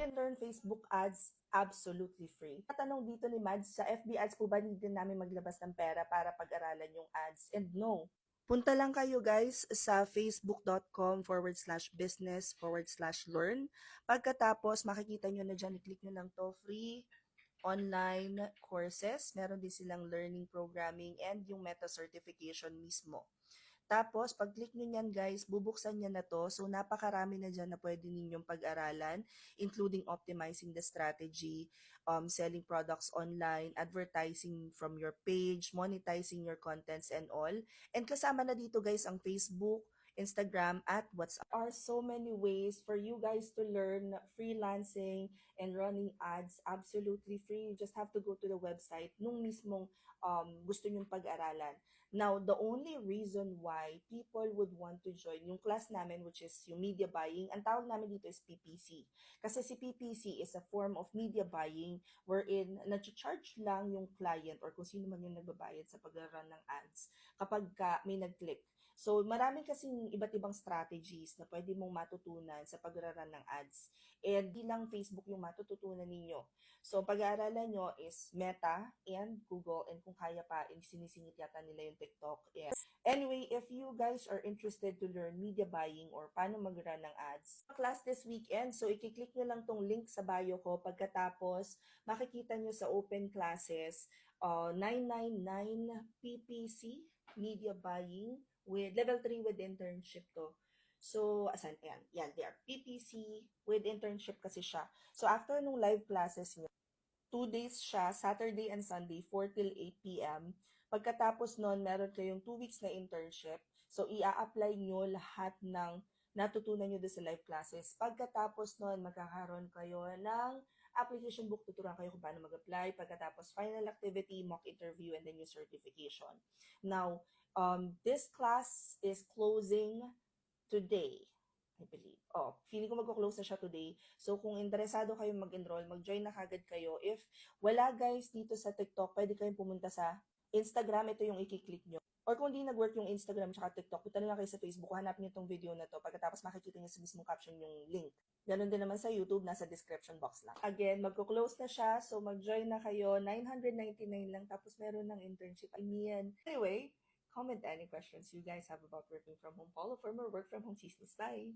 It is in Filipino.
can learn Facebook ads absolutely free. Tatanong dito ni Mads, sa FB ads po ba hindi namin maglabas ng pera para pag-aralan yung ads? And no. Punta lang kayo guys sa facebook.com/business/learn. Pagkatapos, makikita nyo na dyan, i-click nyo lang to, free online courses. Meron din silang learning programming and yung meta certification mismo. Tapos, pag-click nyo yan guys, bubuksan niya na to. So, napakarami na dyan na pwede ninyong pag-aralan, including optimizing the strategy, selling products online, advertising from your page, monetizing your contents and all. And kasama na dito guys ang Facebook, Instagram, at WhatsApp. There are so many ways for you guys to learn freelancing and running ads absolutely free. You just have to go to the website nung mismong gusto nyong pag-aralan. Now, the only reason why people would want to join yung class namin, which is yung media buying, ang tawag namin dito is PPC. Kasi si PPC is a form of media buying wherein nag-charge lang yung client or kung sino man yung nagbabayad sa pag-run ng ads kapag may nag-click. So, maraming kasing iba't ibang strategies na pwede mong matutunan sa pag-run ng ads. And di lang Facebook yung matututunan ninyo. So, pag-aaralan nyo is Meta and Google, and kung kaya pa, sinisingit yata nila yung TikTok. Yeah. Anyway, if you guys are interested to learn media buying or paano mag-run ng ads, class this weekend. So, i-click nyo lang tong link sa bio ko. Pagkatapos, makikita nyo sa open classes, 999 PPC, media buying, with level 3 with internship to. So, asan? Ayan. Yan, there. PPC with internship kasi siya. So, after nung live classes nyo, 2 days siya, Saturday and Sunday, 4 till 8 p.m. Pagkatapos nun, meron kayong 2 weeks na internship. So, i-apply nyo lahat ng natutunan nyo doon sa live classes. Pagkatapos nun, magkakaroon kayo ng application book, tuturuan kayo kung paano mag-apply. Pagkatapos, final activity, mock interview, and then yung certification. Now, this class is closing today, I believe. Feeling ko magko-close na siya today. So, kung interesado kayong mag-enroll, mag-join na kagad kayo. If wala guys dito sa TikTok, pwede kayong pumunta sa Instagram. Ito yung i-click nyo. Or kung di nag-work yung Instagram at TikTok, punta na lang kayo sa Facebook, hanapin nyo itong video na to. Pagkatapos makikita nyo sa mismong caption yung link. Ganon din naman sa YouTube, nasa description box lang. Again, magko-close na siya, so mag-join na kayo. 999 lang, tapos meron ng internship. I mean, anyway, comment any questions you guys have about working from home. Follow for more work from home chismis. Bye!